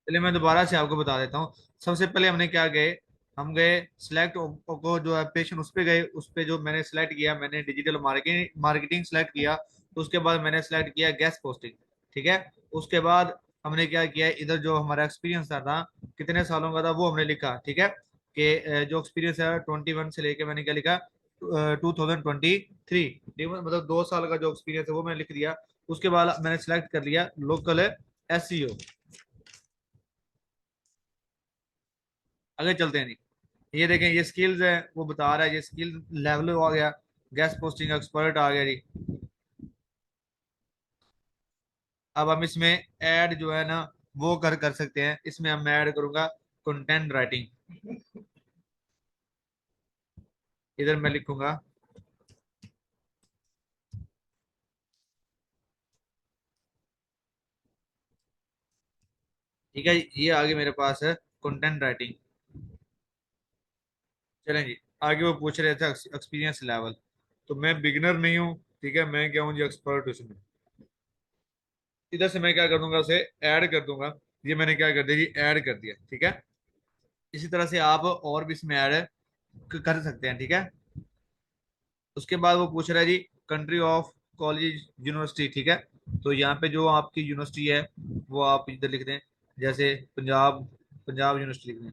चलिए मैं दोबारा से आपको बता देता हूँ। सबसे पहले हमने क्या गए, हम गए सिलेक्ट को जो एप्लीकेशन उस पे गए, उस पे जो मैंने सेलेक्ट किया, मैंने डिजिटल मार्केटिंग मार्केटिंग सेलेक्ट किया। तो उसके बाद मैंने सेलेक्ट किया गेस्ट पोस्टिंग। ठीक है। उसके बाद हमने क्या किया, इधर जो हमारा एक्सपीरियंस था कितने सालों का था वो हमने लिखा। ठीक है। कि जो एक्सपीरियंस है 21 से लेके मैंने क्या लिखा, 2023। मतलब 2 साल का जो एक्सपीरियंस है वो मैंने लिख दिया। उसके बाद मैंने सेलेक्ट कर लिया लोकल SEO। आगे चलते हैं जी। ये देखें, ये स्किल्स है वो बता रहा है, ये स्किल लेवल आ गया, गेस्ट पोस्टिंग एक्सपर्ट आ गया जी। अब हम इसमें ऐड जो है ना वो कर कर सकते हैं। इसमें हम मैं ऐड करूंगा कंटेंट राइटिंग। इधर मैं लिखूंगा, ठीक है, ये आगे मेरे पास है कंटेंट राइटिंग। चलें जी। आगे वो पूछ रहे थे एक्सपीरियंस लेवल, तो मैं बिगिनर नहीं हूँ, ठीक है, मैं क्या हूँ जी, एक्सपर्ट उसमें। इधर से मैं क्या कर दूंगा, उसे ऐड कर दूंगा। ये मैंने क्या कर दिया जी, ऐड कर दिया। ठीक है। इसी तरह से आप और भी इसमें ऐड कर सकते हैं। ठीक है। उसके बाद वो पूछ रहा है जी कंट्री ऑफ कॉलेज यूनिवर्सिटी। ठीक है। तो यहाँ पे जो आपकी यूनिवर्सिटी है वो आप इधर लिख दें, जैसे पंजाब, पंजाब यूनिवर्सिटी लिख दें।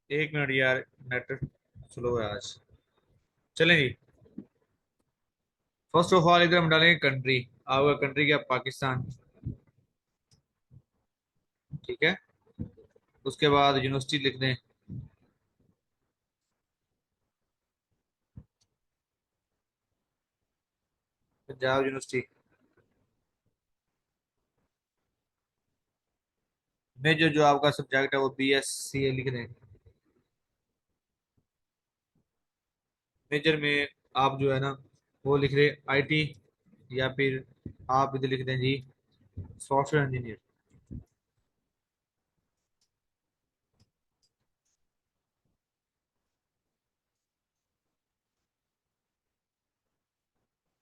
1 मिनट यार, नेट स्लो है आज। चलें जी। फर्स्ट ऑफ ऑल इधर हम डालेंगे कंट्री। आपका कंट्री क्या, पाकिस्तान। ठीक है। उसके बाद यूनिवर्सिटी लिख दें, पंजाब यूनिवर्सिटी। मेजर जो आपका सब्जेक्ट है वो BSc लिख दें। मेजर में आप जो है ना वो लिख रहे IT, या फिर आप इधर लिख दें जी सॉफ्टवेयर इंजीनियर।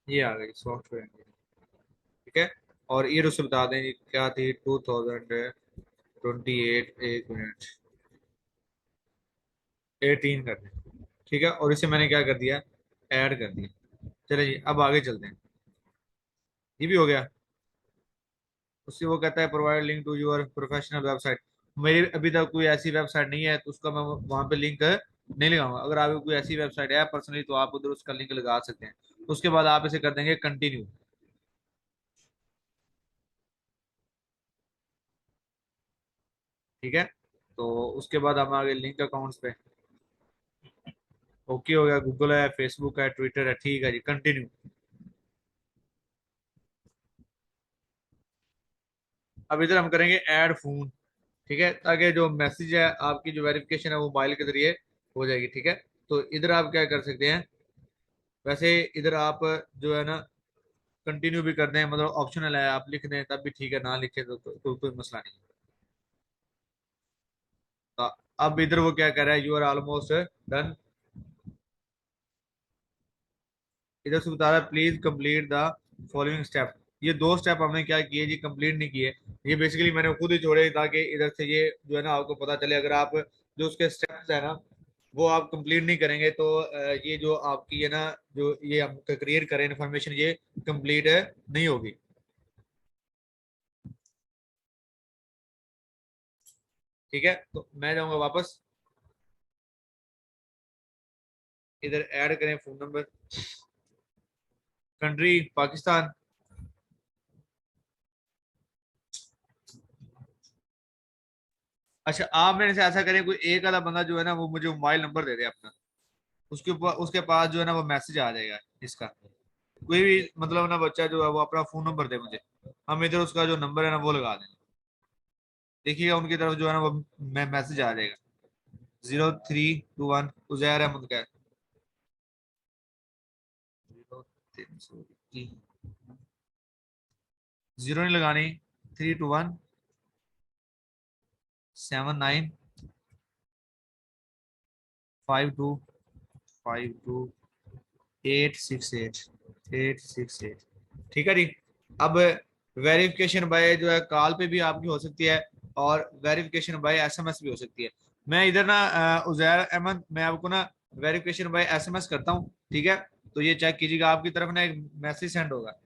ये आ गई सॉफ्टवेयर इंजीनियर। ठीक है। और ईयर उससे बता दें जी क्या थी, 2028, 1 मिनट, 18 कर दें। ठीक है। और इसे मैंने क्या कर दिया, ऐड कर दिया। चलिए जी अब आगे चलते हैं। ये भी हो गया। उससे वो कहता है provide link to your professional website. मेरी अभी तक कोई ऐसी वेबसाइट नहीं है तो उसका मैं वहां पे लिंक नहीं लगाऊंगा। अगर आपकी कोई ऐसी वेबसाइट है पर्सनली तो आप उधर उसका लिंक लगा सकते हैं। उसके बाद आप इसे कर देंगे कंटिन्यू। ठीक है। तो उसके बाद हम आगे लिंक अकाउंट्स पे। ओके हो गया, गूगल है, फेसबुक है, ट्विटर है, ठीक है जी, कंटिन्यू। अब इधर हम करेंगे ऐड फोन। ठीक है, ताकि जो मैसेज है आपकी जो वेरिफिकेशन है वो मोबाइल के जरिए हो जाएगी। ठीक है। तो इधर आप क्या कर सकते हैं, वैसे इधर आप जो है ना कंटिन्यू भी कर दें, मतलब ऑप्शनल है, आप लिख दें तब भी ठीक है, ना लिखे तो कोई मसला नहीं। तो अब इधर वो क्या कर रहा है, यू आर ऑलमोस्ट डन। इधर से बता रहा है please complete the following step. ये 2 स्टेप हमने क्या किए जी, कंप्लीट नहीं किए। ये बेसिकली मैंने खुद ही छोड़े ताकि इधर से ये जो है ना आपको पता चले। अगर आप जो उसके स्टेप्स है ना वो आप कंप्लीट नहीं करेंगे तो ये जो आपकी है ना, जो ये हम क्रिएट करें इन्फॉर्मेशन, ये कंप्लीट नहीं होगी। ठीक है। तो मैं जाऊंगा वापस, इधर ऐड करें फोन नंबर, कंट्री पाकिस्तान। अच्छा आप मेरे से ऐसा करें, कोई एक आधा बंदा जो है ना वो मुझे मोबाइल नंबर दे दे अपना, उसके ऊपर उसके पास जो है ना वो मैसेज आ जाएगा इसका। कोई भी मतलब ना बच्चा जो है वो अपना फोन नंबर दे मुझे, हम इधर उसका जो नंबर है ना वो लगा दें। देखिएगा उनकी तरफ जो है ना वो मैसेज आ जाएगा। 0321 उजैर अहमद का है। 0321, जीरो नहीं लगानी। 321 7252 868 ठीक है जी। अब वेरिफिकेशन बाय जो है कॉल पे भी आपकी हो सकती है, और वेरिफिकेशन बाय एसएमएस भी हो सकती है। मैं इधर ना उजैर अहमद, मैं आपको ना वेरिफिकेशन बाय एसएमएस करता हूँ, ठीक है। तो ये चेक कीजिएगा, आपकी तरफ ना एक मैसेज सेंड होगा।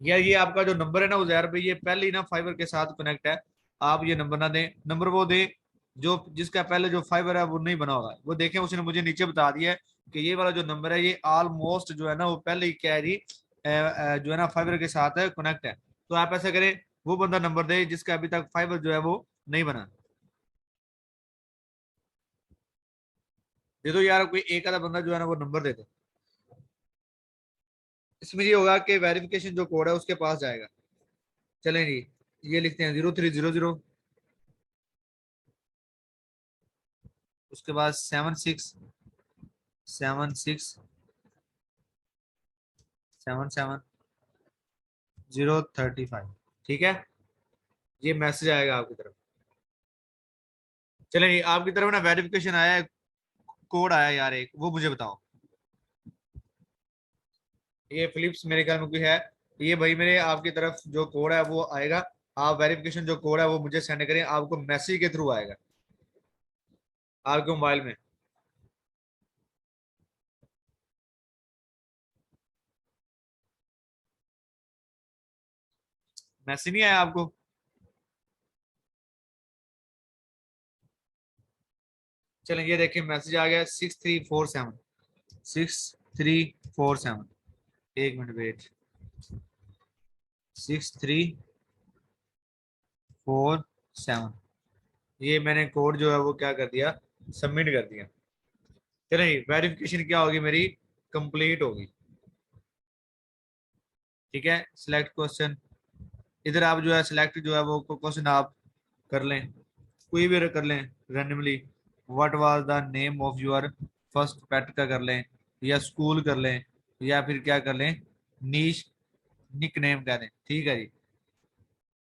यार ये आपका जो नंबर है ना उजैर भाई, ये पहले ही ना फाइबर के साथ कनेक्ट है। आप ये नंबर ना दें, नंबर वो दें जो जिसका पहले जो फाइबर है वो नहीं बना होगा। वो देखें, उसने मुझे नीचे बता दिया है कि ये वाला जो नंबर है ये ऑलमोस्ट जो है ना वो पहले ही क्या है जी, जो है ना फाइबर के साथ कनेक्ट है। तो आप ऐसा करें, वो बंदा नंबर दे जिसका अभी तक फाइबर जो है वो नहीं बना। दे दो यार, कोई एक आधा बंदा जो है ना वो नंबर दे दो। इसमें ये होगा कि वेरिफिकेशन जो कोड है उसके पास जाएगा। चलें जी, ये लिखते हैं 0300, उसके बाद 767677 035, ठीक है। ये मैसेज आएगा आपकी तरफ। चलें जी, आपकी तरफ ना वेरिफिकेशन आया है, कोड आया यार एक, वो मुझे बताओ। ये फिलिप्स मेरे ख्याल में कोई है। ये भाई मेरे आपकी तरफ जो कोड है वो आएगा। आप वेरिफिकेशन जो कोड है वो मुझे सेंड करें, आपको मैसेज के थ्रू आएगा आपके मोबाइल में। मैसेज नहीं आया आपको? चलें ये देखिए, मैसेज आ गया 6347। एक मिनट वेट। 6347, ये मैंने कोड जो है वो क्या कर दिया, सबमिट कर दिया। चलिए वेरिफिकेशन क्या होगी मेरी, कंप्लीट होगी। ठीक है, सिलेक्ट क्वेश्चन, इधर आप जो है सिलेक्ट जो है वो क्वेश्चन आप कर लें, कोई भी कर लें randomly. What was the name of your first pet का कर लें, या स्कूल कर लें, या फिर क्या कर लें, नीश निक नेम कह दें, ठीक है जी।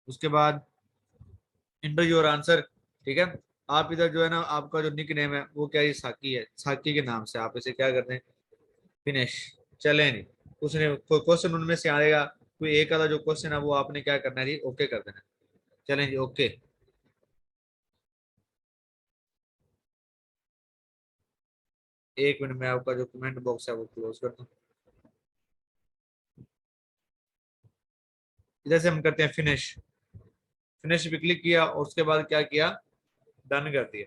उसके बाद इंटर योर आंसर, ठीक है। आप इधर जो है ना आपका जो निक नेम है वो क्या है, साकी है, साकी के नाम से आप इसे क्या करते हैं, फिनिश। चलें नहीं, उसने कोई क्वेश्चन उनमें से आएगा, कोई एक आधा जो क्वेश्चन है वो आपने क्या करना है जी, ओके कर देना है। चलें जी, ओके। एक मिनट में आपका जो कमेंट बॉक्स है वो क्लोज कर दूं। इधर से हम करते हैं फिनिश। फिनिश पे क्लिक किया और उसके बाद क्या किया, डन कर दिया।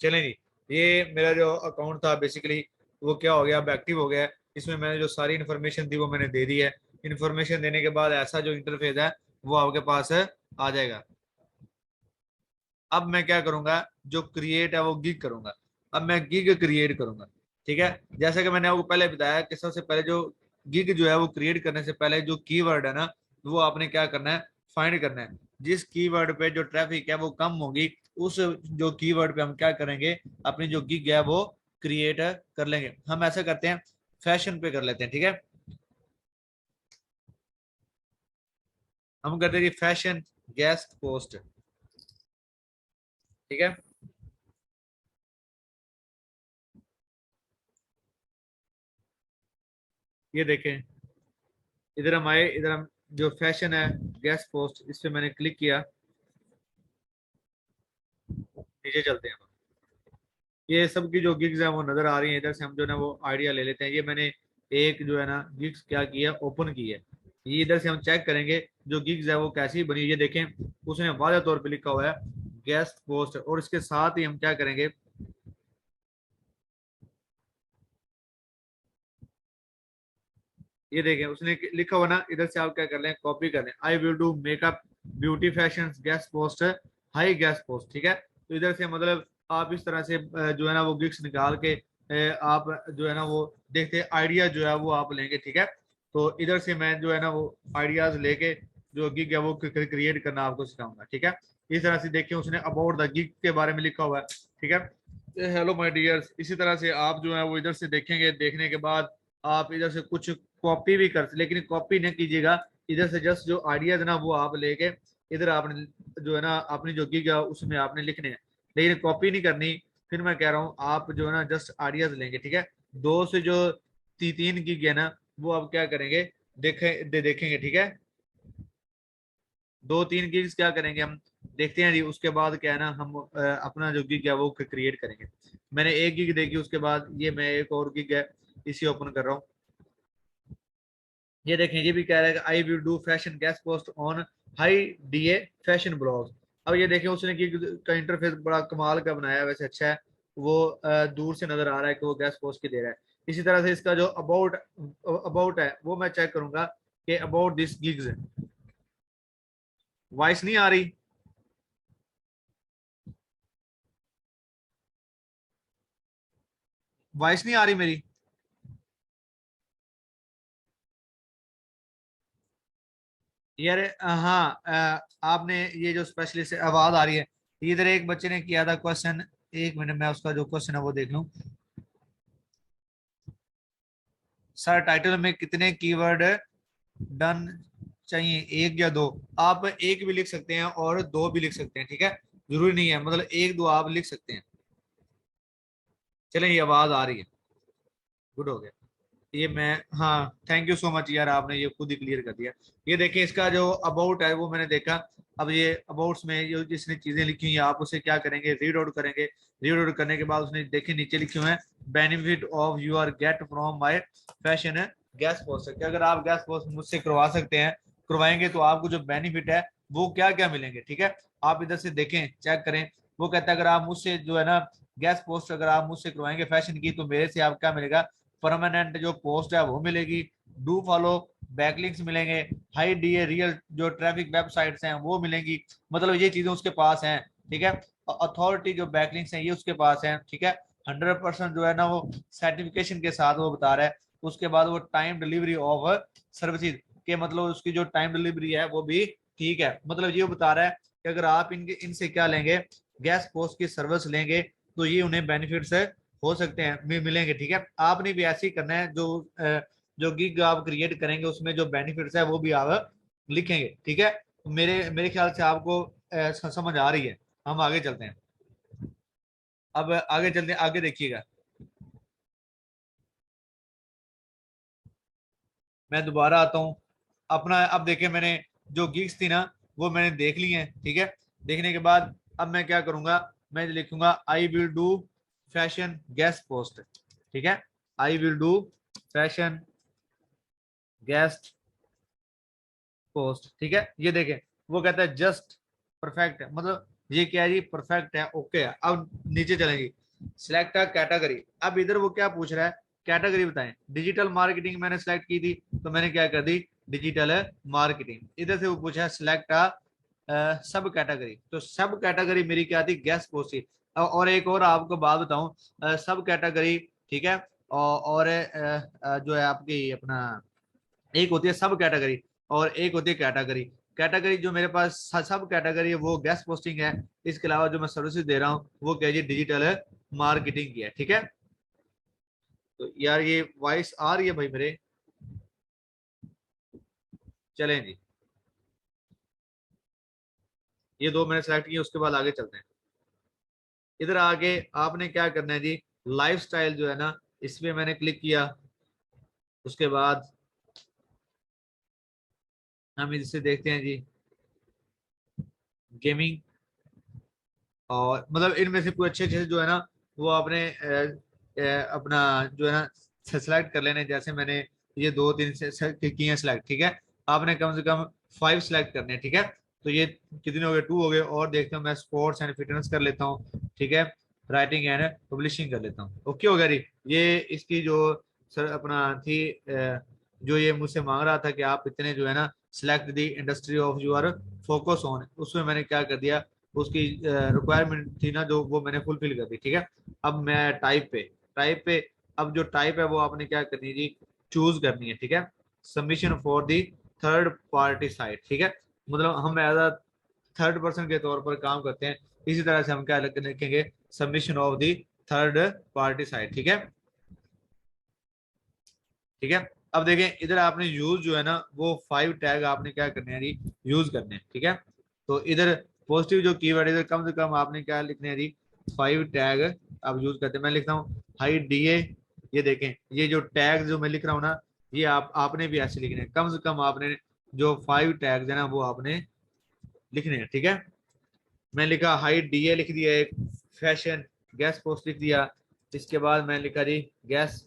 चलें जी, ये मेरा जो अकाउंट था बेसिकली वो क्या हो गया, अब एक्टिव हो गया है। इसमें मैंने जो सारी इन्फॉर्मेशन थी वो मैंने दे दी है। इन्फॉर्मेशन देने के बाद ऐसा जो इंटरफेस है वो आपके पास आ जाएगा। अब मैं क्या करूंगा, जो क्रिएट है वो गिग करूंगा। अब मैं गिग क्रिएट करूंगा, ठीक है। जैसे कि मैंने आपको पहले बताया कि सबसे पहले जो गिग जो है वो क्रिएट करने से पहले जो कीवर्ड है ना वो आपने क्या करना है, फाइंड करना है। जिस कीवर्ड पे जो ट्रैफिक है वो कम होगी, उस जो कीवर्ड पे हम क्या करेंगे, अपनी जो गिग है वो क्रिएट कर लेंगे। हम ऐसा करते हैं, फैशन पे कर लेते हैं, ठीक है। हम करते हैं फैशन गेस्ट पोस्ट, ठीक है। ये देखें, इधर हम आए, इधर हम जो फैशन है गेस्ट पोस्ट, इस पे मैंने क्लिक किया। नीचे चलते हैं, ये सब की जो गिग्स है वो नजर आ रही है। इधर से हम जो है वो आइडिया ले लेते हैं। ये मैंने एक जो है ना गिग्स क्या किया, ओपन की है। ये इधर से हम चेक करेंगे जो गिग्स है वो कैसी बनी। ये देखें, उसने वादा तौर पे लिखा हुआ है गेस्ट पोस्ट, और इसके साथ ही हम क्या करेंगे, ये देखें उसने लिखा हुआ ना, इधर से आप क्या कर लें, कॉपी कर लें। I will do makeup beauty fashion guest post high guest post, ठीक है। तो इधर से मतलब आप इस तरह से जो है ना वो गिग्स निकाल के आप जो है ना वो देखते आइडिया जो है वो आप लेंगे, ठीक है। तो इधर से मैं जो है ना वो आइडियाज लेके जो गिग है वो क्रिएट करना आपको सिखाऊंगा, ठीक है। इस तरह से देखिए उसने अबाउट द गिग के बारे में लिखा हुआ है, ठीक है। हेलो माय डियर्स, इसी तरह से आप जो है वो इधर से देखेंगे, देखने के बाद आप इधर से कुछ कॉपी भी कर, लेकिन कॉपी नहीं कीजिएगा, इधर से जस्ट जो आइडियाज ना वो आप लेके इधर आपने जो है ना अपनी जो गिग है उसमें आपने लिखने हैं, लेकिन कॉपी नहीं करनी। फिर मैं कह रहा हूँ आप जो है ना जस्ट आइडियाज लेंगे, ठीक है। दो से जो तीन गिग है ना वो आप क्या करेंगे, देखेंगे, ठीक है। दो तीन गिग्स क्या करेंगे हम देखते हैं जी, उसके बाद क्या है ना हम अपना जो गिग है वो क्रिएट करेंगे। मैंने एक गिग देखी, उसके बाद ये मैं एक और गिग है इसी ओपन कर रहा हूँ। ये देखें, ये भी कह रहा है कि I will do fashion guest post on high DA fashion blog. अब ये देखें उसने गिग का इंटरफेस बड़ा कमाल का बनाया है, वैसे अच्छा है। वो दूर से नजर आ रहा है कि वो गेस्ट पोस्ट की दे रहा है। इसी तरह से इसका जो अबाउट अबाउट है वो मैं चेक करूंगा कि अबाउट दिस गिग्स, वॉइस नहीं आ रही। वॉइस नहीं आ रही मेरी। यार हाँ, आपने ये जो स्पेशलिस्ट आवाज आ रही है, इधर एक बच्चे ने किया था क्वेश्चन। एक मिनट मैं उसका जो क्वेश्चन है वो देख लूं। सर टाइटल में कितने कीवर्ड डन चाहिए, एक या दो? आप एक भी लिख सकते हैं और दो भी लिख सकते हैं, ठीक है। जरूरी नहीं है, मतलब एक दो आप लिख सकते हैं। चलें, ये आवाज आ रही है, गुड हो गया। ये मैं, हाँ थैंक यू सो मच यार, आपने ये खुद ही क्लियर कर दिया। ये देखिए इसका जो अबाउट है वो मैंने देखा। अब ये अबाउट्स में जो जिसने चीजें लिखी हुई हैं आप उसे क्या करेंगे, रीड आउट करेंगे। रीड आउट करने के बाद उसने देखे नीचे लिखे हुए हैं benefit of you are get from my fashion guest post, कि अगर आप गैस पोस्ट मुझसे करवा सकते हैं, करवाएंगे तो आपको जो बेनिफिट है वो क्या क्या मिलेंगे, ठीक है। आप इधर से देखें, चेक करें। वो कहता है अगर आप मुझसे जो है ना गैस पोस्ट अगर आप मुझसे करवाएंगे फैशन की, तो मेरे से आप क्या मिलेगा, परमानेंट जो पोस्ट है वो मिलेगी, डू फॉलो बैकलिंक्स मिलेंगे, हाई डीए रियल जो ट्रैफिक वेबसाइट्स हैं वो मिलेंगी। मतलब ये चीजें उसके पास हैं, ठीक है। अथॉरिटी जो बैकलिंक्स हैं ये उसके पास हैं, ठीक है। 100% जो है ना वो सर्टिफिकेशन के साथ वो बता रहा है। उसके बाद वो टाइम डिलीवरी ऑफ सर्विसेज के, मतलब उसकी जो टाइम डिलीवरी है वो भी ठीक है। मतलब ये बता रहा है कि अगर आप इनके इनसे क्या लेंगे, गैस पोस्ट की सर्विस लेंगे, तो ये उन्हें बेनिफिट्स हो सकते हैं, मिलेंगे, ठीक है। आपने भी ऐसे ही करना है, जो गिग आप क्रिएट करेंगे उसमें जो बेनिफिट्स है वो भी आप लिखेंगे, ठीक है। तो मेरे मेरे ख्याल से आपको समझ आ रही है। हम आगे चलते हैं। अब आगे चलते हैं, आगे देखिएगा। मैं दोबारा आता हूँ अपना। अब देखिए मैंने जो गिग्स थी ना वो मैंने देख ली हैं, ठीक है। देखने के बाद अब मैं क्या करूंगा, मैं लिखूंगा I will do fashion guest post, ठीक है। I will do fashion guest post, ठीक है। ये देखें वो कहता है जस्ट परफेक्ट है, मतलब ये क्या है जी, परफेक्ट है, ओके है। अब नीचे चलेंगे, सिलेक्ट अ कैटेगरी। अब इधर वो क्या पूछ रहा है, कैटेगरी बताएं। डिजिटल मार्केटिंग मैंने सेलेक्ट की थी, तो मैंने क्या कर दी, डिजिटल मार्केटिंग। इधर से वो पूछा है सिलेक्ट अ सब कैटेगरी, तो सब कैटेगरी मेरी क्या थी, गैस पोस्ट थी। और एक और आपको बात बताऊं, सब कैटेगरी, ठीक है। और जो है आपकी अपना, एक होती है सब कैटेगरी और एक होती है कैटेगरी। कैटेगरी जो मेरे पास सब कैटेगरी है वो गेस्ट पोस्टिंग है। इसके अलावा जो मैं सर्विसेज दे रहा हूँ वो क्या जी, डिजिटल है, मार्केटिंग की है, ठीक है। तो यार ये वॉइस आ रही है भाई मेरे। चलें जी, ये दो मैंने सेलेक्ट किए, उसके बाद आगे चलते हैं। इधर आगे आपने क्या करना है जी, लाइफस्टाइल जो है ना इसमें मैंने क्लिक किया। उसके बाद हम इसे देखते हैं जी, गेमिंग। और मतलब इनमें से कोई अच्छे अच्छे जो है ना वो आपने अपना जो है ना सेलेक्ट कर लेने। जैसे मैंने ये दो तीन से किए हैं सेलेक्ट, ठीक है। आपने कम से कम 5 सेलेक्ट करने हैं, ठीक है। तो ये कितने हो गए, 2 हो गए। और देखते हैं, मैं स्पोर्ट्स एंड फिटनेस कर लेता हूँ, ठीक है। राइटिंग एंड पब्लिशिंग कर लेता हूँ, ओके हो गया जी। ये इसकी जो सर अपना थी, जो ये मुझसे मांग रहा था कि आप इतने जो है ना select the industry of your focus on, उसमें मैंने क्या कर दिया, उसकी रिक्वायरमेंट थी ना जो वो मैंने फुलफिल कर दी, ठीक है। अब मैं टाइप पे, अब जो टाइप है वो आपने क्या करनी है जी, चूज करनी है, ठीक है। Submission for the third party site, ठीक है, मतलब हम एज अ थर्ड पर्सन के तौर पर काम करते हैं। इसी तरह से हम क्या लिखेंगे, submission of the third party site, ठीक है। ठीक है, अब देखें इधर आपने यूज जो है ना वो 5 टैग आपने क्या करने हैं जी, यूज करने हैं, ठीक है। तो इधर पॉजिटिव जो कीवर्ड इधर कम से कम आपने क्या लिखने हैं जी, 5 टैग आप यूज करते हैं। मैं लिखता हूँ हाई डीए, ये देखें ये जो टैग जो मैं लिख रहा हूँ ना, ये आपने भी ऐसे लिखने हैं, कम से कम आपने जो 5 टैग है ना वो आपने लिखने हैं, ठीक है। मैं लिखा हाई डीए लिख दिया, एक फैशन गैस पोस्ट लिख दिया, इसके बाद मैं लिखा जी गैस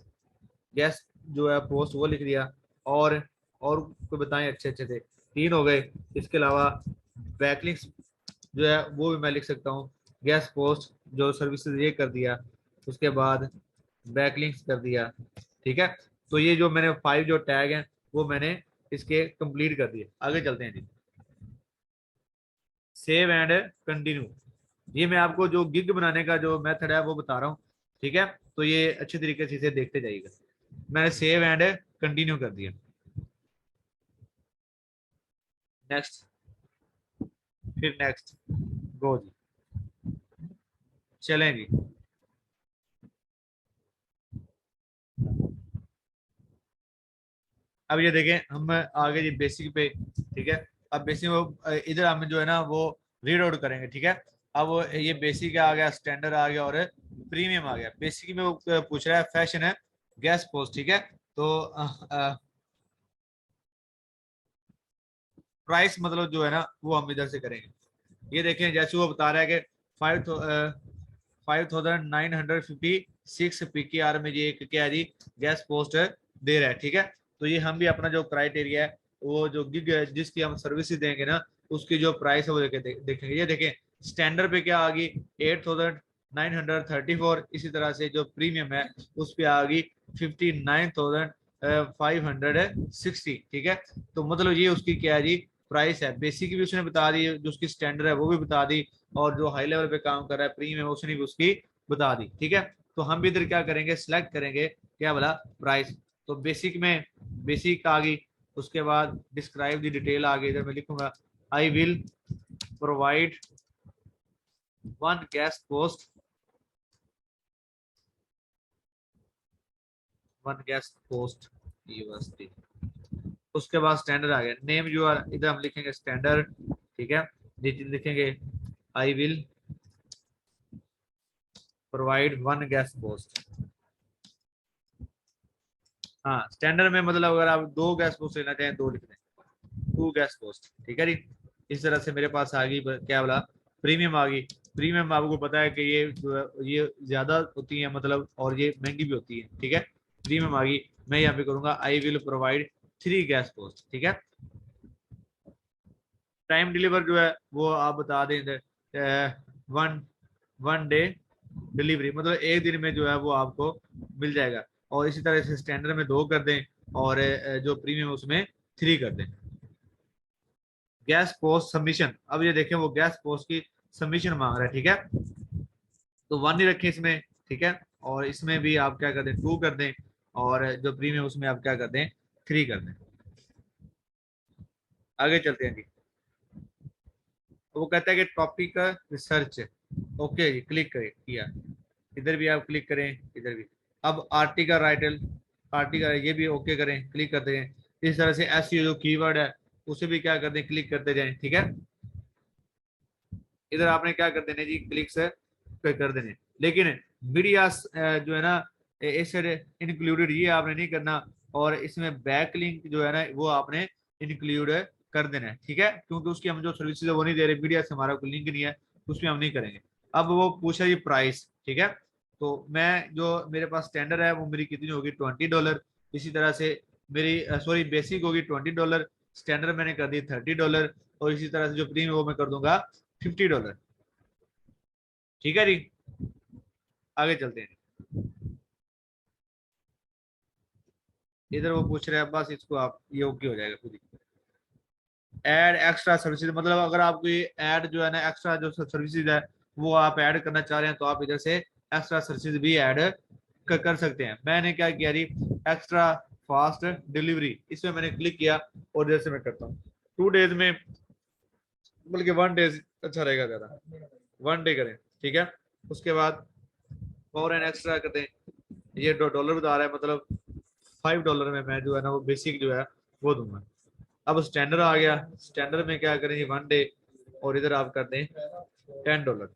गैस जो है पोस्ट वो लिख दिया, और को बताएं अच्छे अच्छे थे, 3 हो गए। इसके अलावा बैकलिंक्स जो है वो भी मैं लिख सकता हूँ, गैस पोस्ट जो सर्विसेज ये कर दिया, उसके बाद बैकलिंक्स कर दिया, ठीक है। तो ये जो मैंने 5 जो टैग हैं वो मैंने इसके कंप्लीट कर दिए। आगे चलते हैं जी, सेव एंड कंटिन्यू। ये मैं आपको जो गिग बनाने का जो मेथड है वो बता रहा हूँ, ठीक है। तो ये अच्छे तरीके से इसे देखते जाइएगा। मैंने सेव एंड कंटिन्यू कर दिया, नेक्स्ट, फिर नेक्स्ट, गो जी, चलें जी। अब ये देखें हम आगे जी बेसिक पे, ठीक है। अब बेसिक इधर हम जो है ना वो रीड आउट करेंगे, ठीक है। अब ये बेसिक आ गया, स्टैंडर्ड आ गया और प्रीमियम आ गया। बेसिक में वो पूछ रहा है फैशन है गैस पोस्ट, ठीक है। तो प्राइस मतलब जो है ना वो हम इधर से करेंगे। ये देखें जैसे वो बता रहा है कि 5,956 PKR में ये एक क्या है जी, गैस पोस्ट दे रहा है, ठीक है। तो ये हम भी अपना जो क्राइटेरिया है वो जो गिग है जिसकी हम सर्विसेज देंगे ना उसकी जो प्राइस है वो देखेंगे। ये देखें स्टैंडर्ड पे क्या आ गई, 8,934। इसी तरह से जो प्रीमियम है उस पर आ गई 59,560, ठीक है। तो मतलब ये उसकी क्या है जी, प्राइस है। बेसिक भी उसने बता दी, जो उसकी स्टैंडर्ड है वो भी बता दी, और जो हाई लेवल पे काम कर रहा है प्रीमियम उसने भी उसकी बता दी, ठीक है। तो हम भी इधर क्या करेंगे, सिलेक्ट करेंगे क्या बोला, प्राइस। तो बेसिक में बेसिक आ गई, उसके बाद डिस्क्राइब दी डिटेल आ गई, इधर मैं लिखूंगा I will provide one gas post, one gas post USD. उसके बाद स्टैंडर्ड आ गया, नेम जो इधर हम लिखेंगे स्टैंडर्ड, ठीक है। लिखेंगे I will provide one gas post. हाँ स्टैंडर्ड में मतलब अगर आप 2 गैस पोस्ट लेना चाहें 2 लिख दें, 2 गैस पोस्ट, ठीक है जी। इस तरह से मेरे पास आ गई क्या बोला, प्रीमियम आ गई। प्रीमियम आपको पता है कि ये जो है ये ज्यादा होती है मतलब, और ये महंगी भी होती है, ठीक है। प्रीमियम आ गई, मैं यहाँ पे करूंगा I will provide 3 gas post, ठीक है। टाइम डिलीवर जो है वो आप बता दें इधर, वन वन डे डिलीवरी, मतलब एक दिन में जो है वो आपको मिल जाएगा। और इसी तरह से स्टैंडर्ड में 2 कर दें, और जो प्रीमियम उसमें 3 कर दें। गैस पोस्ट सबमिशन, अब ये देखें वो गैस पोस्ट की सबमिशन मांग रहा है, ठीक है। तो 1 ही रखें इसमें, ठीक है। और इसमें भी आप क्या कर दें, 2 कर दें, और जो प्रीमियम उसमें आप क्या कर दें, 3 कर दें। आगे चलते हैं जी। तो वो कहता है कि टॉपिक रिसर्च, ओके जी, क्लिक करें किया, इधर भी आप क्लिक करें, इधर भी। अब आर्टिकल राइटल, आर्टिकल ये भी ओके करें, क्लिक करते हैं। इस तरह से एसईओ जो कीवर्ड है उसे भी क्या करते हैं, क्लिक करते जाएं, ठीक है। इधर आपने क्या कर देने जी, क्लिक से कर देने। लेकिन मीडिया जो है ना इस इंक्लूडेड ये आपने नहीं करना, और इसमें बैक लिंक जो है ना वो आपने इंक्लूड कर देना है, ठीक है। क्योंकि उसकी हम जो सर्विसेज है वो नहीं दे रहे, मीडिया से हमारा कोई लिंक नहीं है, उसमें हम नहीं करेंगे। अब वो पूछा ये प्राइस, ठीक है। तो मैं जो मेरे पास स्टैंडर्ड है वो मेरी कितनी होगी, $20। इसी तरह से मेरी सॉरी बेसिक होगी $20, स्टैंडर्ड मैंने कर दी $30, और इसी तरह से जो प्रीमियम वो मैं कर दूंगा $50, ठीक है जी। आगे चलते हैं। इधर वो पूछ रहे हैं, बस इसको आप ये ओके हो जाएगा खुद ही। ऐड एक्स्ट्रा सर्विसेज, मतलब अगर आप कोई ऐड जो है ना एक्स्ट्रा जो सर्विसेज है वो आप ऐड करना चाह रहे हैं तो आप इधर से एक्स्ट्रा सर्विसेज भी ऐड कर सकते हैं। मैंने क्या किया जी, एक्स्ट्रा फास्ट डिलीवरी, इसमें मैंने क्लिक किया और जैसे मैं करता हूँ 2 डेज में, बल्कि 1 डेज अच्छा रहेगा ज्यादा, 1 डे करें, ठीक है। उसके बाद और एन एक्स्ट्रा करते हैं, ये डॉलर बता रहा है, मतलब $5 में मैं जो है ना वो बेसिक जो है वो दूंगा। अब स्टैंडर्ड आ गया, स्टैंडर्ड में क्या करें 1 डे, और इधर आप कर दें $10,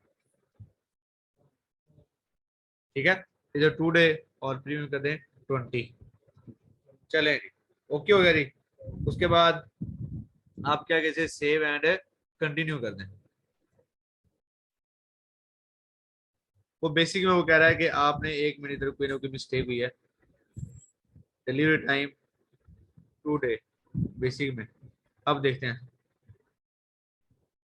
ठीक है। इधर 2 डे और प्रीमियम कर दें 20। चले जी, ओके हो गया जी। उसके बाद आप क्या कैसे सेव एंड कंटिन्यू कर दें। वो बेसिक में वो कह रहा है कि आपने 1 मिनट इधर कोई ना कोई मिस्टेक हुई है, डिलीवरी टाइम 2 डे बेसिक में। अब देखते हैं,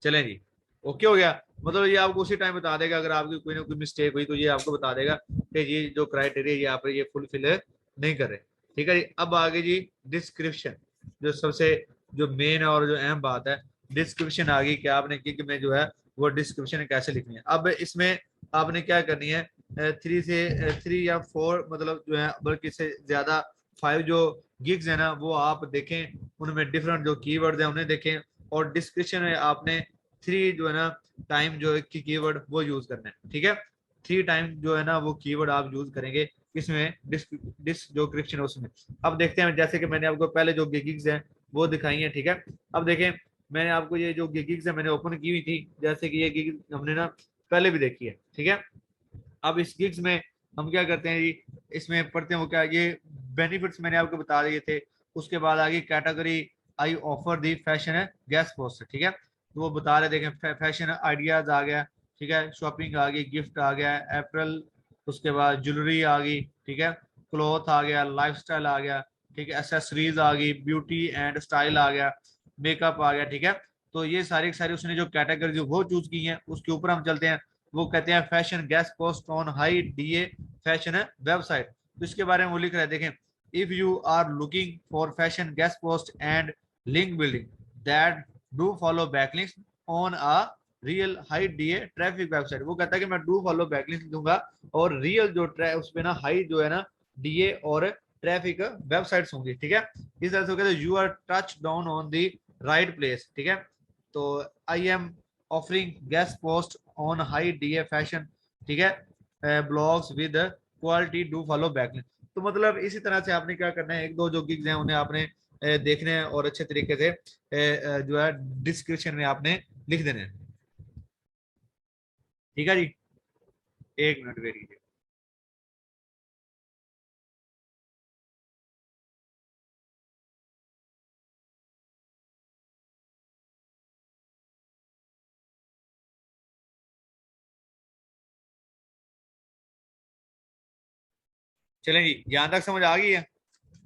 चलें जी, ओके हो गया। मतलब ये आपको उसी टाइम बता देगा, अगर आपकी कोई ना कोई मिस्टेक हुई तो ये आपको बता देगा कि ये जो क्राइटेरिया ये आप ये फुलफिल नहीं कर रहे, ठीक है जी। अब आगे जी डिस्क्रिप्शन, जो सबसे जो मेन और जो अहम बात है, डिस्क्रिप्शन आ गई कि आपने किक में जो है वो डिस्क्रिप्शन कैसे लिखनी है। अब इसमें आपने क्या करनी है, 3 या 4 मतलब जो है, बल्कि इससे ज्यादा 5 जो गिग्स है ना वो आप देखें, उनमें डिफरेंट जो कीवर्ड्स हैं उन्हें देखें, और डिस्क्रिप्शन में आपने 3 जो है ना टाइम जो है की कीवर्ड वो यूज करना है, ठीक है। 3 टाइम जो है ना वो कीवर्ड आप यूज करेंगे इसमें, डिस्क जो क्रिप्शन है उसमें। अब देखते हैं, जैसे कि मैंने आपको पहले जो गिग्स हैं वो दिखाई है, ठीक है। अब देखें, मैंने आपको ये जो गिग्स है मैंने ओपन की हुई थी, जैसे कि ये गिग्स हमने ना पहले भी देखी है, ठीक है। अब इस गिग्स में हम क्या करते हैं जी, इसमें पढ़ते हैं वो क्या, ये बेनिफिट्स मैंने आपको बता दिए थे। उसके बाद आगे category, I offer the fashion है गैस पोस्ट, ठीक है। तो वो बता रहे, देखें फैशन आइडियाज आ गया, ठीक है, शॉपिंग आ गई, गिफ्ट आ गया, अप्रैल, उसके बाद ज्वेलरी आ गई, ठीक है, क्लॉथ आ गया, लाइफस्टाइल आ गया, ठीक है, एसेसरीज आ गई, ब्यूटी एंड स्टाइल आ गया, मेकअप आ गया, ठीक है। तो ये सारी की सारी उसने जो कैटेगरी जो वो चूज की है, उसके ऊपर हम चलते हैं। वो कहते हैं fashion guest post on high DA fashion website. तो इसके बारे में वो लिख रहे हैं, देखें, if you are looking for fashion guest post and link building that do follow backlinks on a real high DA traffic website. वो कहता है कि मैं डू फॉलो बैकलिंक्स दूंगा और रियल जो उस पे ना हाई जो है ना डीए और ट्रैफिक वेबसाइट्स होंगी, ठीक है। इस तरह से कहते हैं you are touch down on the right place, ठीक है। तो I am offering guest post on high DA fashion, ठीक है, blogs with quality do follow backlink. तो मतलब इसी तरह से आपने क्या करना है, एक दो जो गिग्स हैं उन्हें आपने देखने हैं और अच्छे तरीके से जो है डिस्क्रिप्शन में आपने लिख देने हैं, ठीक है जी। 1 मिनट वेट कीजिए। चलें जी, यहाँ तक समझ आ गई है।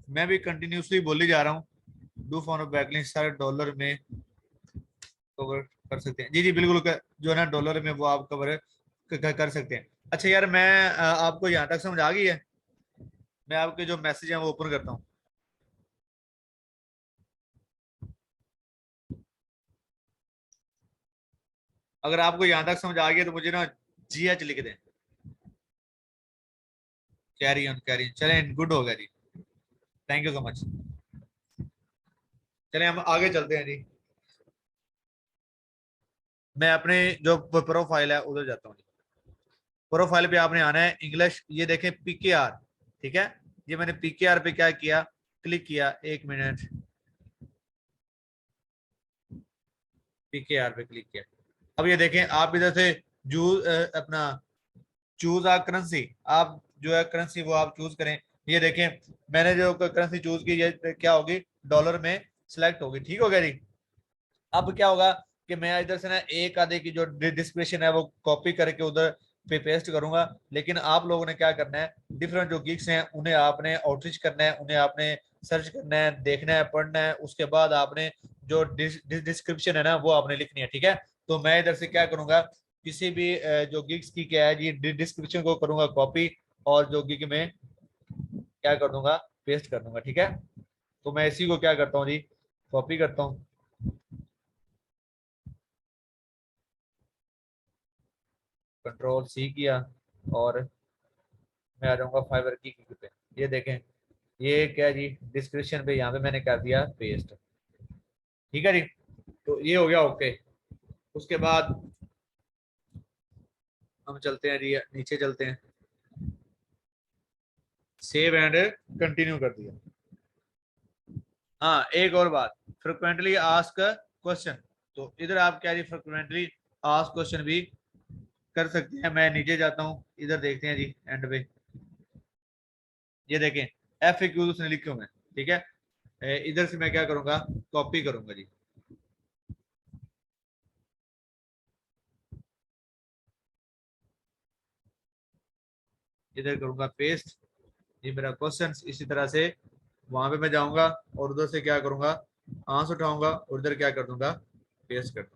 मैं भी कंटिन्यूसली बोली जा रहा हूँ, डू फॉलो बैकलिंक सारे डॉलर में कवर कर सकते हैं, जी जी बिल्कुल, जो है ना डॉलर में वो आप कवर कर सकते हैं। अच्छा यार, मैं आपको यहाँ तक समझ आ गई है। मैं आपके जो मैसेज हैं वो ओपन करता हूँ। अगर आपको यहाँ तक समझ आ गया तो मुझे ना GH लिख दें। कैरी ऑन चलें, गुड हो गया जी, थैंक यू सो मच। चलें हम आगे चलते हैं जी। मैं अपने जो प्रोफाइल है उधर जाता हूँ। प्रोफाइल पे आपने आना है, इंग्लिश, ये देखें PKR, ठीक है। ये मैंने PKR पे क्या किया, क्लिक किया, 1 मिनट, PKR पे क्लिक किया। अब ये देखें, आप इधर से अपना चूज आ करेंसी, आप जो है करेंसी वो आप चूज करें। ये देखें, मैंने जो करेंसी चूज की ये क्या होगी, डॉलर में सिलेक्ट होगी, ठीक हो गया जी। अब क्या होगा कि मैं इधर से ना एक आधे की जो डिस्क्रिप्शन है वो कॉपी करके उधर पे पेस्ट करूंगा, लेकिन आप लोगों ने क्या करना है, डिफरेंट जो गिग्स हैं उन्हें आपने आउटरीच करना है, उन्हें आपने सर्च करना है, देखना है, पढ़ना है, उसके बाद आपने जो डिस्क्रिप्शन है ना वो आपने लिखनी है, ठीक है। तो मैं इधर से क्या करूंगा, किसी भी जो गिग्स की क्या है जी डिस्क्रिप्शन को करूंगा कॉपी, और जो गिग में क्या कर दूंगा, पेस्ट कर दूंगा, ठीक है। तो मैं इसी को क्या करता हूँ जी, कॉपी करता हूँ, कंट्रोल C किया, और मैं आ जाऊंगा फाइवर की पे। ये देखें, ये क्या जी, डिस्क्रिप्शन पे यहाँ पे मैंने कर दिया पेस्ट। ठीक है जी, तो ये हो गया ओके। उसके बाद हम चलते हैं जी, नीचे चलते हैं। सेव एंड कंटिन्यू कर दिया। हाँ एक और बात, फ्रिक्वेंटली आस्क क्वेश्चन। तो इधर आप क्या जी, फ्रिक्वेंटली आस्क क्वेश्चन भी कर सकते हैं। मैं नीचे जाता हूँ, इधर देखते हैं जी एंड पे। ये देखें, एफ ए क्यू उसने लिखे हुए हैं। ठीक है, इधर से मैं क्या करूंगा, कॉपी करूंगा जी। इधर करूंगा पेस्ट, ये मेरा क्वेश्चन। इसी तरह से वहां पे मैं जाऊंगा और उधर से क्या करूंगा, आंसर उठाऊंगा और इधर क्या कर दूंगा, पेस्ट कर दूंगा।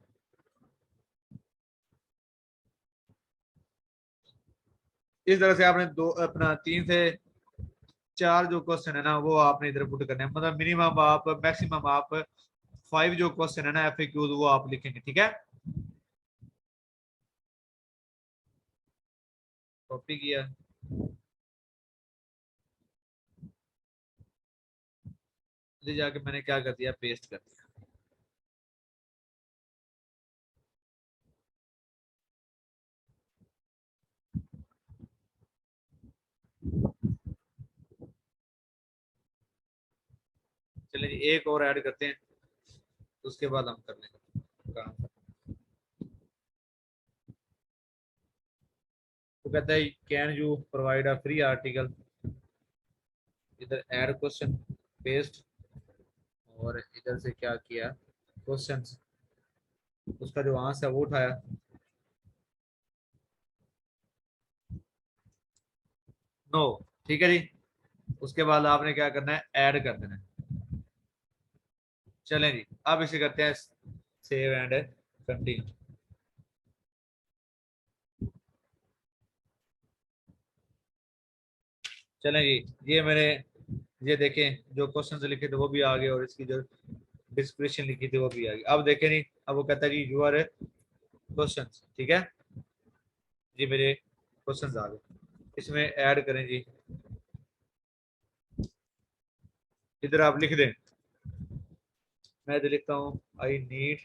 इस तरह से आपने दो अपना 3 से 4 जो क्वेश्चन है ना वो आपने इधर पुट करने हैं। मतलब मिनिमम आप, मैक्सिमम आप 5 जो क्वेश्चन है ना एफएक्यू वो आप लिखेंगे। ठीक है, कॉपी किया। इधर जाके मैंने क्या कर दिया, पेस्ट कर दिया। चलिए जी, एक और ऐड करते हैं, उसके बाद हम कर लेंगे काम। तो कहता है can you provide a free article, इधर ऐड क्वेश्चन, पेस्ट, और इधर से क्या किया, क्वेश्चंस, उसका जो आंसर है वो उठाया। नो, ठीक है जी। उसके बाद आपने क्या करना है, ऐड कर देना है। चलें जी, अब इसे करते हैं सेव एंड कंटिन्यू। चलें जी, ये मेरे, ये देखें जो क्वेश्चन लिखे थे वो भी आ गए और इसकी जो डिस्क्रिप्शन लिखी थी वो भी आ गई। अब देखें नहीं, अब वो कहता है जी यू आर क्वेश्चन। ठीक है जी, मेरे क्वेश्चंस आ गए, इसमें ऐड करें जी। इधर आप लिख दें, मैं इधर लिखता हूँ I need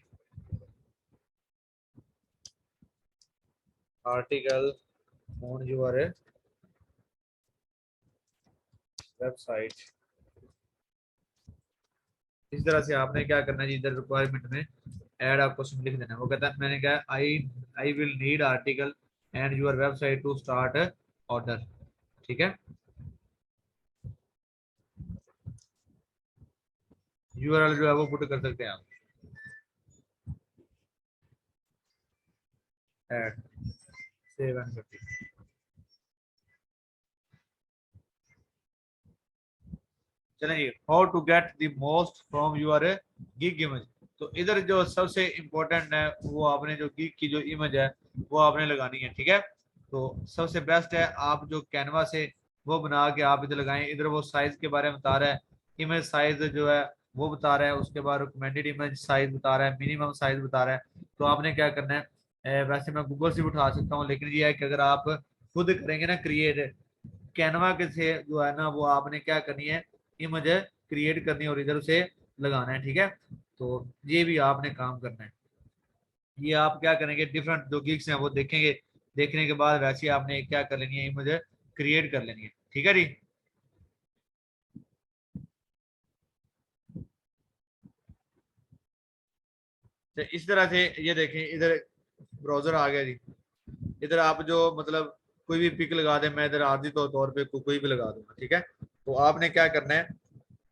article on your website. इस तरह से आपने क्या करना है जी, इधर रिक्वायरमेंट में ऐड आप क्वेश्चन लिख देना है। वो कहता है, मैंने कहा I I will need article and your website to start order. ठीक है, यूआरएल जो है वो पुट कर सकते हैं आप, ऐड, सेव एंड करके। चलें जी, how to get the most from your gig image. तो इधर जो सबसे इम्पोर्टेंट है वो आपने जो गिग की जो इमेज है वो आपने लगानी है। ठीक है, तो सबसे बेस्ट है आप जो कैनवा से वो बना के आप इधर लगाएं। इधर वो साइज के बारे में बता रहा है, इमेज साइज जो है वो बता रहा है, उसके बाद रिकमेंडेड इमेज साइज बता रहा है, मिनिमम साइज बता रहा है। तो आपने क्या करना है, वैसे मैं गूगल से भी उठा सकता हूँ, लेकिन ये है कि अगर आप खुद करेंगे ना क्रिएट, कैनवा के से जो है ना वो आपने क्या करनी है, इमेज क्रिएट करनी है और इधर उसे लगाना है। ठीक है, तो ये भी आपने काम करना है। ये आप क्या करेंगे, डिफरेंट जो गिग्स हैं वो देखेंगे, देखने के बाद वैसे ही आपने क्या कर लेनी है, इमेज क्रिएट कर लेनी है। ठीक है जी, तो इस तरह से ये देखें, इधर ब्राउजर आ गया जी। इधर आप जो मतलब कोई भी पिक लगा दे, मैं इधर आरजी तौर पे कोई भी लगा दूंगा। ठीक है, तो आपने क्या करना है,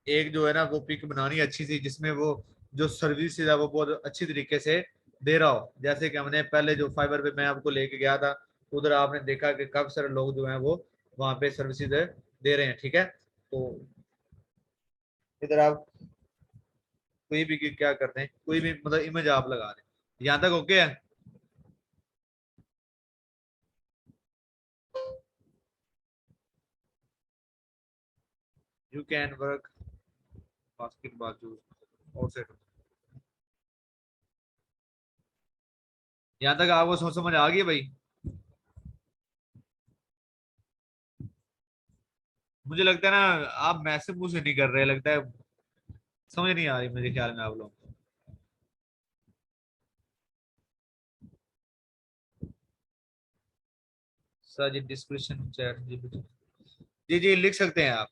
एक जो है ना वो पिक बनानी है अच्छी सी, जिसमें वो जो सर्विस है वो बहुत अच्छी तरीके से दे रहा हो। जैसे कि हमने पहले जो फाइबर पे मैं आपको लेके गया था, उधर आपने देखा कि काफी सारे लोग जो हैं वो वहाँ पे सर्विसेज दे रहे हैं। ठीक है, तो इधर आप कोई भी क्या करते हैं, कोई भी मतलब इमेज आप लगा दें। यहाँ तक ओके है। You can work basketball shoes और सेट। यहाँ तक आपको समझ आ गई है भाई। मुझे लगता है ना आप मैसेज मुझसे नहीं कर रहे, लगता है समझ नहीं आ रही मेरे ख्याल में आप लोग। सर जी डिस्क्रिप्शन चैट जी जी लिख सकते हैं आप।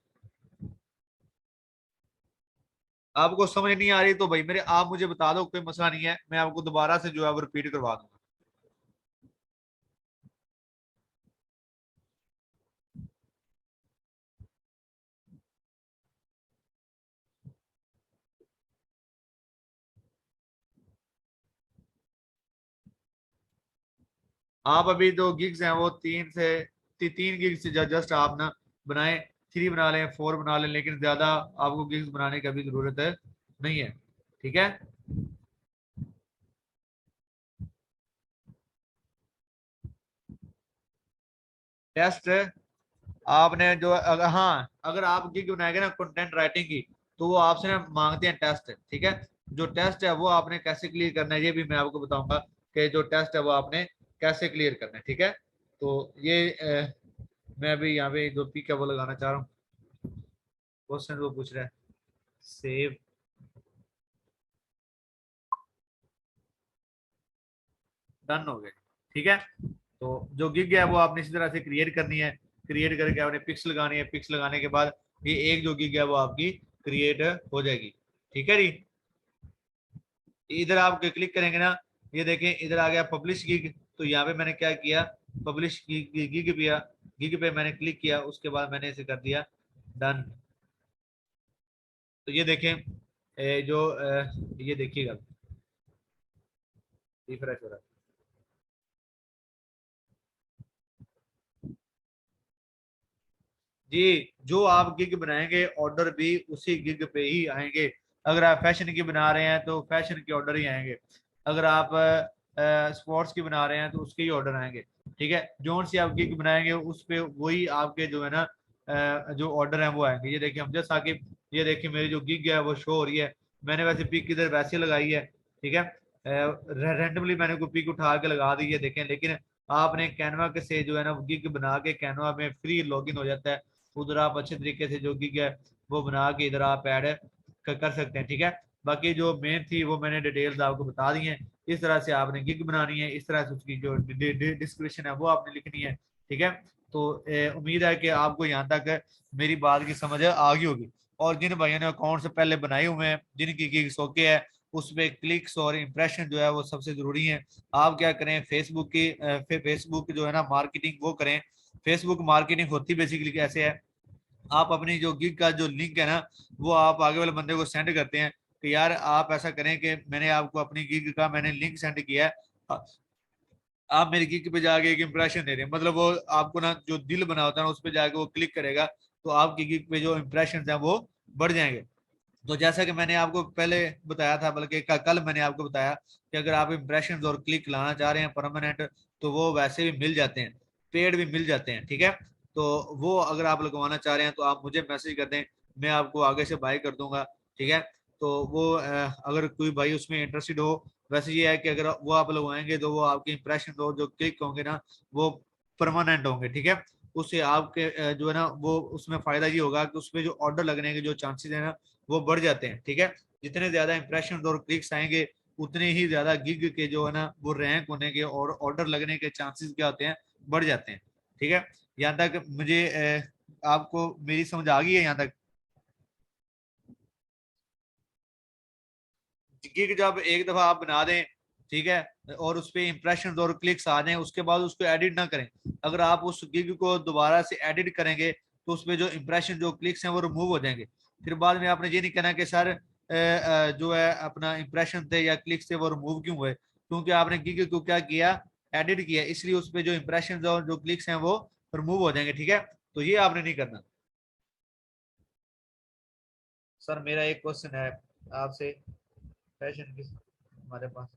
आपको समझ नहीं आ रही तो भाई मेरे आप मुझे बता दो, कोई मसला नहीं है, मैं आपको दोबारा से जो है वो रिपीट करवा दूंगा। आप अभी जो गिग्स हैं वो तीन गिग्स जस्ट आप ना बनाए, थ्री बना लें, फोर बना लें, लेकिन ज्यादा आपको गिग्स बनाने की अभी जरूरत है नहीं है। ठीक है। टेस्ट आपने जो हाँ, अगर आप गिग बनाएंगे ना कंटेंट राइटिंग की, तो वो आपसे ना मांगते हैं टेस्ट। ठीक है। जो टेस्ट है वो आपने कैसे क्लियर करना है ये भी मैं आपको बताऊंगा, कि जो टेस्ट है वो आपने कैसे क्लियर करना है। ठीक है। तो ये मैं अभी यहाँ पे जो पी का वो लगाना चाह रहा हूँ, क्वेश्चन वो पूछ रहा है। सेव। डन हो गए। ठीक है। तो जो गिग है वो आपने इसी तरह से क्रिएट करनी है। क्रिएट करके आपने पिक्स लगानी है, पिक्स लगाने के बाद ये एक जो गिग है वो आपकी क्रिएट हो जाएगी। ठीक है जी। इधर आप क्लिक करेंगे ना, ये देखें इधर आ गया पब्लिश गिग। तो यहाँ पे मैंने क्या किया, पब्लिश गिग पे, गिग पे मैंने क्लिक किया, उसके बाद मैंने इसे कर दिया डन। तो ये देखें ये देखिएगा रिफ्रेश हो रहा है। जी जो आप गिग बनाएंगे ऑर्डर भी उसी गिग पे ही आएंगे। अगर आप फैशन की बना रहे हैं तो फैशन के ऑर्डर ही आएंगे। अगर आप स्पोर्ट्स की बना रहे हैं तो उसके ही ऑर्डर आएंगे। ठीक है। जोन सी आप गिग बनाएंगे उस पे वही आपके जो है ना जो ऑर्डर है वो आएंगे। ये देखिए हम जैसा कि ये देखिए मेरी जो गिग है वो शो हो रही है। मैंने वैसे पिक इधर वैसे लगाई है। ठीक है। रैंडमली मैंने कोई पिक उठा के लगा दी है देखें, लेकिन आपने कैनवा के से जो है ना गिग बना के कैनवा में फ्री लॉगिन हो जाता है। उधर आप अच्छे तरीके से जो गिग है वो बना के इधर आप ऐड कर सकते हैं। ठीक है। बाकी जो मेन थी वो मैंने डिटेल्स आपको बता दी हैं। इस तरह से आपने गिग बनानी है, इस तरह से उसकी जो डिस्क्रिप्शन है वो आपने लिखनी है। ठीक है। तो उम्मीद है कि आपको यहाँ तक मेरी बात की समझ आ गई होगी। और जिन भाइयों ने अकाउंट से पहले बनाए हुए हैं, जिनकी गिग्स ओके है, उसमें क्लिक्स और इंप्रेशन जो है वो सबसे जरूरी है। आप क्या करें, फेसबुक जो है ना मार्केटिंग वो करें। फेसबुक मार्केटिंग होती बेसिकली कैसे है, आप अपनी जो गिग का जो लिंक है ना वो आप आगे वाले बंदे को सेंड करते हैं कि यार आप ऐसा करें कि मैंने आपको अपनी गिग का मैंने लिंक सेंड किया है, आप मेरी गिग पे जाके एक इंप्रेशन दे रहे हैं, मतलब वो आपको ना जो दिल बना होता है ना उस पर जाके वो क्लिक करेगा, तो आपकी गिग पे जो इंप्रेशन है वो बढ़ जाएंगे। तो जैसा कि मैंने आपको पहले बताया था, बल्कि कल मैंने आपको बताया कि अगर आप इंप्रेशन और क्लिक लाना चाह रहे हैं परमानेंट, तो वो वैसे भी मिल जाते हैं, पेड भी मिल जाते हैं। ठीक है। तो वो अगर आप लगवाना चाह रहे हैं तो आप मुझे मैसेज कर दें, मैं आपको आगे से बाय कर दूंगा। ठीक है। तो वो अगर कोई भाई उसमें इंटरेस्टेड हो, वैसे ये है कि अगर वो आप लगवाएंगे तो वो आपके इंप्रेशन और जो क्लिक होंगे ना वो परमानेंट होंगे। ठीक है। उससे आपके जो है ना वो उसमें फायदा ये होगा कि उसमें जो ऑर्डर लगने के जो चांसेस है ना वो बढ़ जाते हैं। ठीक है। जितने ज्यादा इंप्रेशन और क्लिक्स आएंगे उतने ही ज्यादा गिग के जो है ना वो रैंक होने के और ऑर्डर लगने के चांसेस क्या होते हैं, बढ़ जाते हैं। ठीक है। यहाँ तक मुझे आपको मेरी समझ आ गई है यहाँ तक। गिग जब एक दफा आप बना दें, ठीक है, और उस पर इंप्रेशन और क्लिक्स आ जाए, उसके बाद उसको एडिट ना करें। अगर आप उस गिग को दोबारा से एडिट करेंगे तो उसमें जो इंप्रेशन जो क्लिक्स हैं वो रिमूव हो जाएंगे। फिर बाद में आपने ये नहीं कहना कि सर जो है अपना इंप्रेशन थे या क्लिक्स थे वो रिमूव क्यों हुए, क्योंकि आपने गिग को क्या किया, एडिट किया, इसलिए उस पर जो इंप्रेशन और जो क्लिक्स हैं वो रिमूव हो जाएंगे। ठीक है। तो ये आपने नहीं करना। सर मेरा एक क्वेश्चन है आपसे, फैशन की हमारे पास,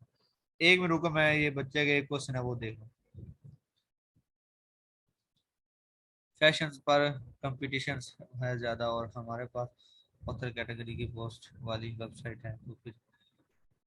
एक मिनट रुको, मैं ये बच्चे का एक क्वेश्चन है वो देख लूं। फैशन पर कंपटीशंस है ज़्यादा और हमारे पास ऑथर कैटेगरी की पोस्ट वाली वेबसाइट है, तो फिर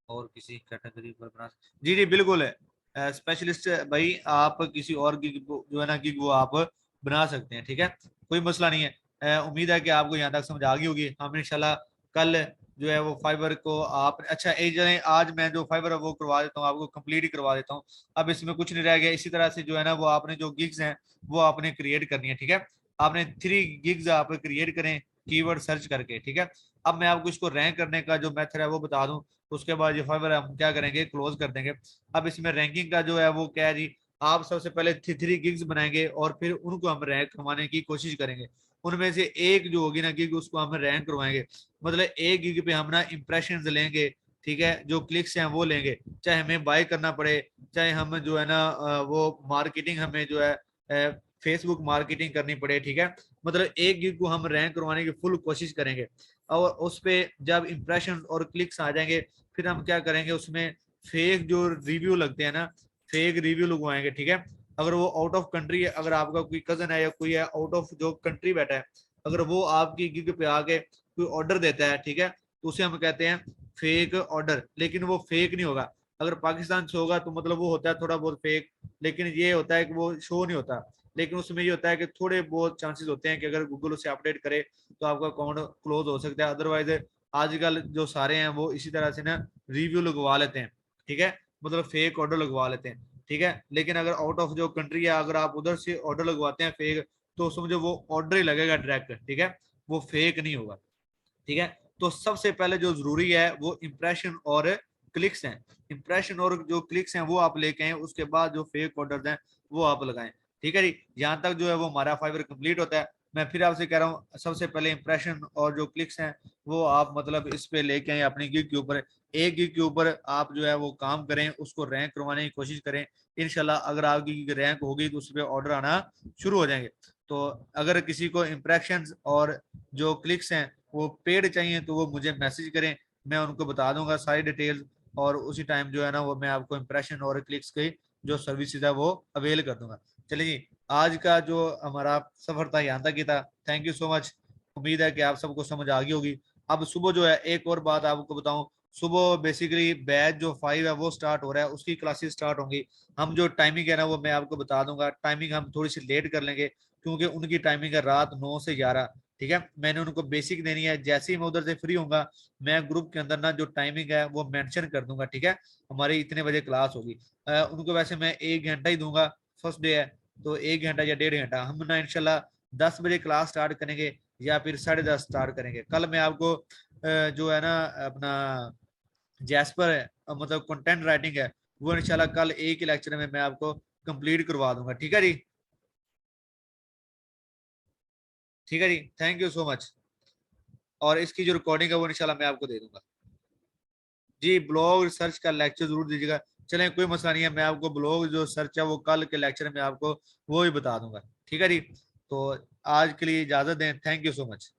और किसी कैटेगरी पर बना। जी जी बिल्कुल है स्पेशलिस्ट भाई, आप किसी और गिग जो है ना गिग वो आप बना सकते हैं। ठीक है। कोई मसला नहीं है। उम्मीद है कि आपको यहाँ तक समझ आ गई होगी। हम इंशाल्लाह कल जो है वो फाइबर को आप अच्छा एक जने आज मैं जो फाइबर है वो करवा देता हूँ, आपको कंप्लीट ही करवा देता हूँ। अब इसमें कुछ नहीं रह गया। इसी तरह से जो है ना वो आपने जो गिग्स हैं वो आपने क्रिएट करनी है, ठीक है। आपने 3 गिग्स आप क्रिएट करें कीवर्ड सर्च करके, ठीक है। अब मैं आपको इसको रैंक करने का जो मेथड है वो बता दूं, उसके बाद ये फाइबर हम क्या करेंगे, क्लोज कर देंगे। अब इसमें रैंकिंग का जो है वो क्या है जी, आप सबसे पहले 3 गिग्स बनाएंगे और फिर उनको हम रैंक करवाने की कोशिश करेंगे। उनमें से एक जो होगी ना गिग उसको हम रैंक करवाएंगे। मतलब एक गिग पे हम ना इंप्रेशन लेंगे, ठीक है, जो क्लिक्स हैं वो लेंगे, चाहे हमें बाय करना पड़े, चाहे हम जो है ना वो मार्केटिंग हमें जो है फेसबुक मार्केटिंग करनी पड़े, ठीक है। मतलब एक गिग को हम रैंक करवाने की फुल कोशिश करेंगे। और उस पे जब इंप्रेशन और क्लिक्स आ जाएंगे फिर हम क्या करेंगे, उसमें फेक जो रिव्यू लगते हैं ना, फेक रिव्यू लगवाएंगे, ठीक है। अगर वो आउट ऑफ कंट्री है, अगर आपका कोई कजन है या कोई है आउट ऑफ जो कंट्री बैठा है, अगर वो आपकी गिग पे आके कोई ऑर्डर देता है, ठीक है, तो उसे हम कहते हैं फेक ऑर्डर। लेकिन वो फेक नहीं होगा। अगर पाकिस्तान से होगा तो मतलब वो होता है थोड़ा बहुत फेक, लेकिन ये होता है कि वो शो नहीं होता। लेकिन उसमें ये होता है कि थोड़े बहुत चांसेस होते हैं कि अगर गूगल उसे अपडेट करे तो आपका अकाउंट क्लोज हो सकता है। अदरवाइज आजकल जो सारे हैं वो इसी तरह से ना रिव्यू लगवा लेते हैं, ठीक है, मतलब फेक ऑर्डर लगवा लेते हैं, ठीक है। लेकिन अगर आउट ऑफ जो कंट्री है, अगर आप उधर से ऑर्डर लगवाते हैं फेक, तो समझो वो ऑर्डर ही लगेगा डायरेक्ट, ठीक है, वो फेक नहीं होगा, ठीक है। तो सबसे पहले जो जरूरी है वो इंप्रेशन और क्लिक्स हैं। इंप्रेशन और जो क्लिक्स हैं वो आप लेके आए, उसके बाद जो फेक ऑर्डर हैं वो आप लगाएं, ठीक है जी। यहाँ तक जो है वो हमारा फाइबर कंप्लीट होता है। मैं फिर आपसे कह रहा हूँ सबसे पहले इंप्रेशन और जो क्लिक्स हैं वो आप मतलब इस पे लेके आए अपनी गिग के ऊपर। एक गिग के ऊपर आप जो है वो काम करें, उसको रैंक करवाने की कोशिश करें। इंशाल्लाह अगर आपकी गिग रैंक होगी तो उस पर ऑर्डर आना शुरू हो जाएंगे। तो अगर किसी को इंप्रेशन और जो क्लिक्स हैं वो पेड चाहिए तो वो मुझे मैसेज करें, मैं उनको बता दूंगा सारी डिटेल्स। और उसी टाइम जो है ना वो मैं आपको इंप्रेशन और क्लिक्स की जो सर्विसेज है वो अवेल कर दूंगा। चलिए जी, आज का जो हमारा सफर था यहाँ तक ही था। Thank you so much. उम्मीद है कि आप सबको समझ आ गई होगी। अब सुबह जो है एक और बात आपको बताऊं, सुबह बेसिकली बैच जो 5 है वो स्टार्ट हो रहा है, उसकी क्लासेस स्टार्ट होंगी। हम जो टाइमिंग है ना वो मैं आपको बता दूंगा। टाइमिंग हम थोड़ी सी लेट कर लेंगे क्योंकि उनकी टाइमिंग है रात 9 से 11, ठीक है। मैंने उनको बेसिक देनी है। जैसे ही मैं उधर से फ्री होऊंगा मैं ग्रुप के अंदर ना जो टाइमिंग है वो मेंशन कर दूंगा, ठीक है। हमारी इतने बजे क्लास होगी। उनको वैसे मैं 1 घंटा ही दूंगा, फर्स्ट डे है तो 1 घंटा या 1.5 घंटा। हम ना इंशाल्लाह 10 बजे क्लास स्टार्ट करेंगे या फिर 10:30 स्टार्ट करेंगे। कल मैं आपको जो है ना अपना जैस्पर है मतलब कंटेंट राइटिंग है वो इंशाल्लाह कल एक ही लेक्चर में मैं आपको कंप्लीट करवा दूंगा, ठीक है जी। ठीक है जी, थैंक यू सो मच। और इसकी जो रिकॉर्डिंग है वो इंशाल्लाह मैं आपको दे दूंगा। जी, ब्लॉग सर्च का लेक्चर जरूर दीजिएगा। चलें कोई मसला नहीं है, मैं आपको ब्लॉग जो सर्च है वो कल के लेक्चर में आपको वो ही बता दूंगा, ठीक है जी। तो आज के लिए इजाजत दें। Thank you so much.